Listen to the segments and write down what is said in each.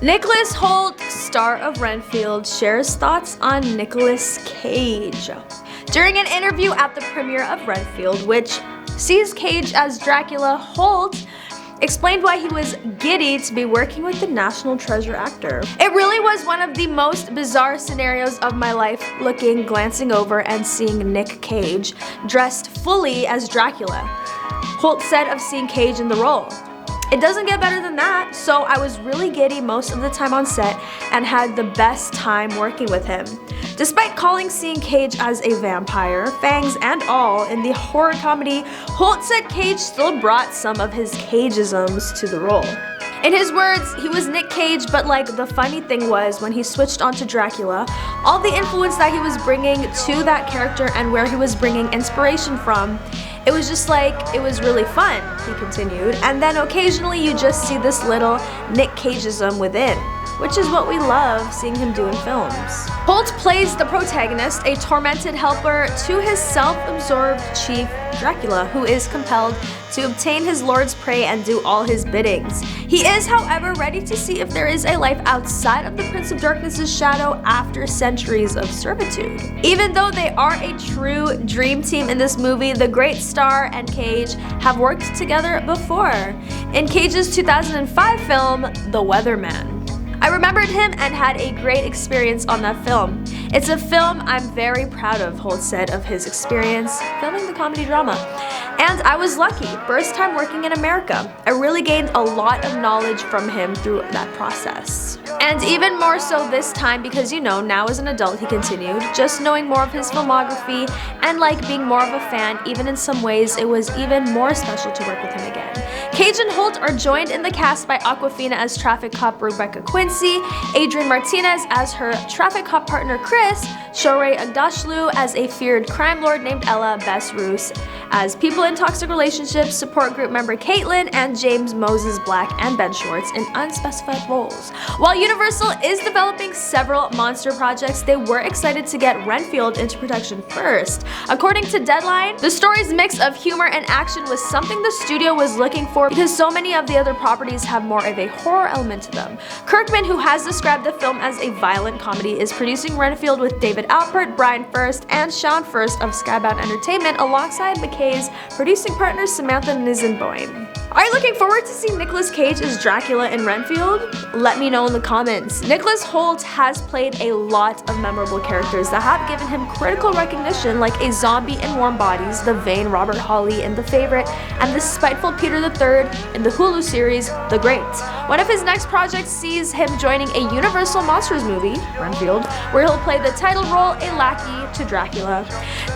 Nicholas Hoult, star of Renfield, shares thoughts on Nicolas Cage. During an interview at the premiere of Renfield, which sees Cage as Dracula, Hoult explained why he was giddy to be working with the National Treasure actor. It really was one of the most bizarre scenarios of my life, glancing over and seeing Nick Cage dressed fully as Dracula. Hoult said of seeing Cage in the role, "It doesn't get better than that, so I was really giddy most of the time on set and had the best time working with him." Despite calling seeing Cage as a vampire, fangs and all, in the horror comedy, Hoult said Cage still brought some of his Cageisms to the role. In his words, he was Nick Cage, but the funny thing was, when he switched onto Dracula, all the influence that he was bringing to that character and where he was bringing inspiration from, it was just it was really fun, he continued. And then occasionally you just see this little Nick Cageism within, which is what we love seeing him do in films. Hoult plays the protagonist, a tormented helper to his self-absorbed chief, Dracula, who is compelled to obtain his lord's prey and do all his biddings. He is, however, ready to see if there is a life outside of the Prince of Darkness's shadow after centuries of servitude. Even though they are a true dream team in this movie, the great star and Cage have worked together before. In Cage's 2005 film, The Weatherman. I remembered him and had a great experience on that film. "It's a film I'm very proud of," Hoult said of his experience filming the comedy drama. "And I was lucky, first time working in America. I really gained a lot of knowledge from him through that process. And even more so this time because, now as an adult," he continued, "just knowing more of his filmography and being more of a fan, even in some ways, it was even more special to work with him again." Cage and Hoult are joined in the cast by Awkwafina as traffic cop Rebecca Quincy, Adrian Martinez as her traffic cop partner Chris, Shohreh Aghdashloo as a feared crime lord named Ella, Bess Roos as people in toxic relationships support group member Caitlin, and James Moses Black and Ben Schwartz in unspecified roles. While Universal is developing several monster projects, they were excited to get Renfield into production first. According to Deadline, the story's mix of humor and action was something the studio was looking for because so many of the other properties have more of a horror element to them. Kirkman, who has described the film as a violent comedy, is producing Renfield with David Alpert, Brian First, and Sean First of Skybound Entertainment alongside McKay's producing partner Samantha Nisenboim. Are you looking forward to seeing Nicolas Cage as Dracula in Renfield? Let me know in the comments. Nicholas Hoult has played a lot of memorable characters that have given him critical recognition, like a zombie in Warm Bodies, the vain Robert Hawley in The Favorite, and the spiteful Peter III in the Hulu series The Great. One of his next projects sees him joining a Universal Monsters movie, Renfield, where he'll play the title role, a lackey to Dracula.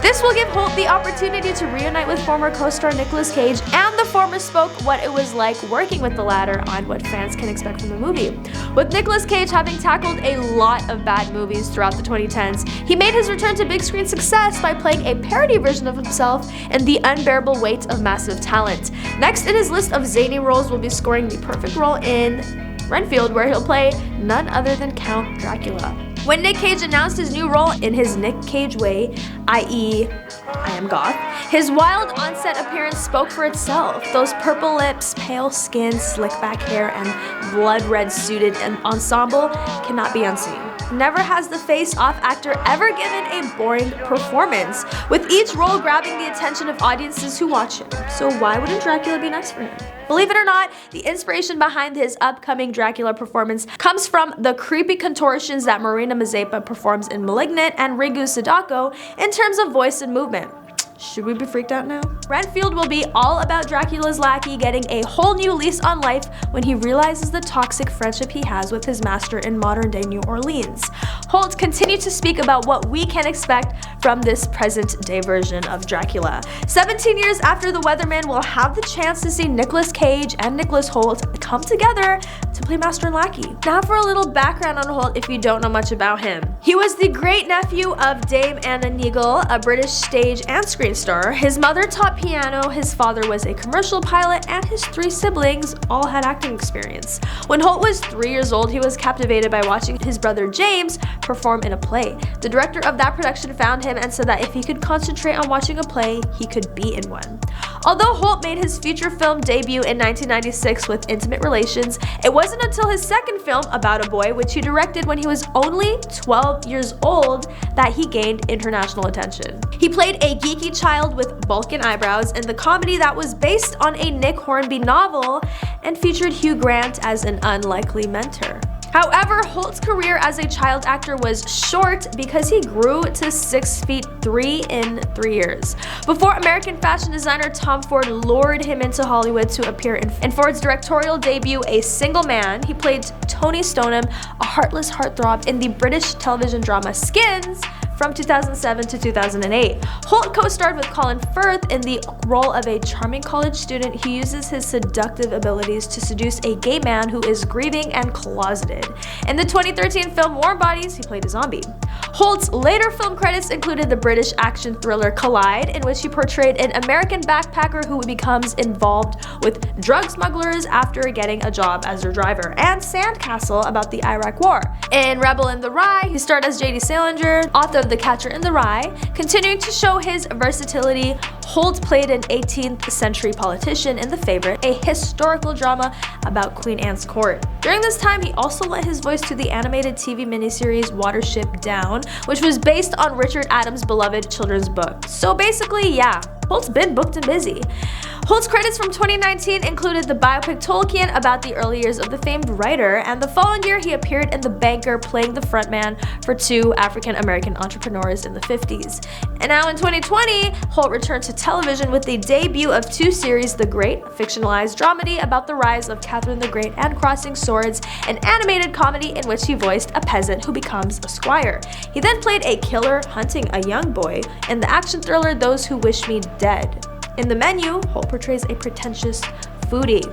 This will give Hoult the opportunity to reunite with former co-star Nicolas Cage, and the former spoke what it was like working with the latter on what fans can expect from the movie. With Nicolas Cage having tackled a lot of bad movies throughout the 2010s, he made his return to big screen success by playing a parody version of himself in The Unbearable Weight of Massive Talent. Next in his list of zany roles will be scoring the perfect role in Renfield, where he'll play none other than Count Dracula. When Nick Cage announced his new role in his Nick Cage way, i.e., I am goth, his wild on-set appearance spoke for itself. Those purple lips, pale skin, slick back hair, and blood-red suited ensemble cannot be unseen. Never has the face-off actor ever given a boring performance, with each role grabbing the attention of audiences who watch him. So why wouldn't Dracula be next for him? Believe it or not, the inspiration behind his upcoming Dracula performance comes from the creepy contortions that Marina Mazepa performs in *Malignant* and Rigu Sadako in terms of voice and movement. Should we be freaked out now? Renfield will be all about Dracula's lackey getting a whole new lease on life when he realizes the toxic friendship he has with his master in modern-day New Orleans. Hoult continued to speak about what we can expect from this present-day version of Dracula. 17 years after The Weatherman, we'll have the chance to see Nicolas Cage and Nicholas Hoult come together to play master and lackey. Now for a little background on Hoult if you don't know much about him. He was the great-nephew of Dame Anna Neagle, a British stage and screen star. His mother taught piano, his father was a commercial pilot, and his 3 siblings all had acting experience. When Hoult was 3 years old, he was captivated by watching his brother James perform in a play. The director of that production found him and said that if he could concentrate on watching a play, he could be in one. Although Hoult made his feature film debut in 1996 with Intimate Relations, it wasn't until his second film, About a Boy, which he directed when he was only 12 years old, that he gained international attention. He played a geeky child with Balkan eyebrows in the comedy that was based on a Nick Hornby novel and featured Hugh Grant as an unlikely mentor. However, Hoult's career as a child actor was short because he grew to 6'3" in 3 years, before American fashion designer Tom Ford lured him into Hollywood to appear in Ford's directorial debut, A Single Man. He played Tony Stoneham, a heartless heartthrob in the British television drama Skins from 2007 to 2008. Hoult co-starred with Colin Firth in the role of a charming college student who uses his seductive abilities to seduce a gay man who is grieving and closeted. In the 2013 film Warm Bodies, he played a zombie. Hoult's later film credits included the British action thriller Collide, in which he portrayed an American backpacker who becomes involved with drug smugglers after getting a job as their driver, and Sandcastle, about the Iraq War. In Rebel in the Rye, he starred as J.D. Salinger, author of The Catcher in the Rye. Continuing to show his versatility, Hoult played an 18th century politician in The Favorite, a historical drama about Queen Anne's court. During this time, he also lent his voice to the animated TV miniseries Watership Down, which was based on Richard Adams' beloved children's book. So basically, yeah, Hoult's been booked and busy. Hoult's credits from 2019 included the biopic Tolkien about the early years of the famed writer, and the following year he appeared in The Banker playing the frontman for two African-American entrepreneurs in the 50s. And now in 2020, Hoult returned to television with the debut of two series, The Great, a fictionalized dramedy about the rise of Catherine the Great and Crossing Swords, an animated comedy in which he voiced a peasant who becomes a squire. He then played a killer hunting a young boy in the action thriller Those Who Wish Me Dead. In The Menu, Hoult portrays a pretentious foodie.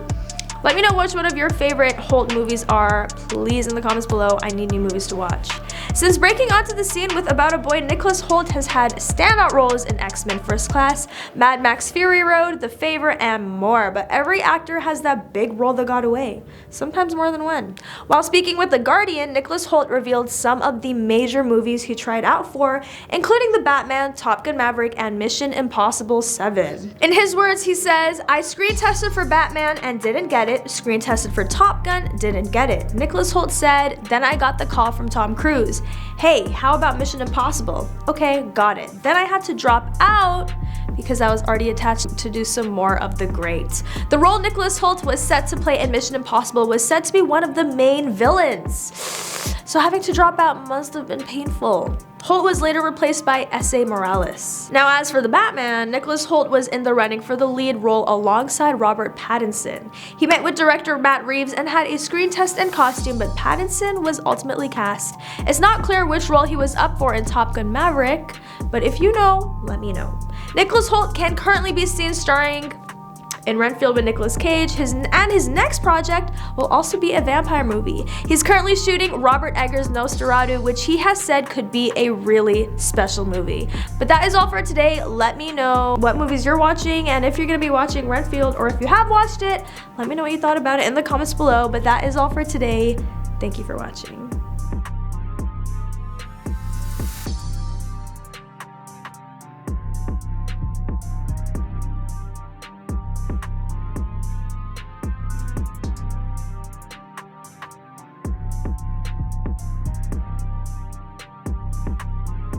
Let me know which one of your favorite Hoult movies are, please, in the comments below. I need new movies to watch. Since breaking onto the scene with About a Boy, Nicolas Hoult has had standout roles in X-Men First Class, Mad Max Fury Road, The Favor, and more, but every actor has that big role that got away, sometimes more than one. While speaking with The Guardian, Nicolas Hoult revealed some of the major movies he tried out for, including The Batman, Top Gun Maverick, and Mission Impossible 7. In his words, he says, "I screen tested for Batman and didn't get it. Screen tested for Top Gun, didn't get it." Nicolas Hoult said, "Then I got the call from Tom Cruise. Hey, how about Mission Impossible? Okay, got it. Then I had to drop out because I was already attached to do some more of the greats." The role Nicolas Hoult was set to play in Mission Impossible was said to be one of the main villains. So having to drop out must have been painful. Hoult was later replaced by S.A. Morales. Now as for The Batman, Nicolas Hoult was in the running for the lead role alongside Robert Pattinson. He met with director Matt Reeves and had a screen test and costume, but Pattinson was ultimately cast. It's not clear which role he was up for in Top Gun Maverick, but if you know, let me know. Nicolas Hoult can currently be seen starring in Renfield with Nicolas Cage, and his next project will also be a vampire movie. He's currently shooting Robert Eggers' Nosferatu, which he has said could be a really special movie. But that is all for today. Let me know what movies you're watching, and if you're gonna be watching Renfield, or if you have watched it, let me know what you thought about it in the comments below. But that is all for today. Thank you for watching.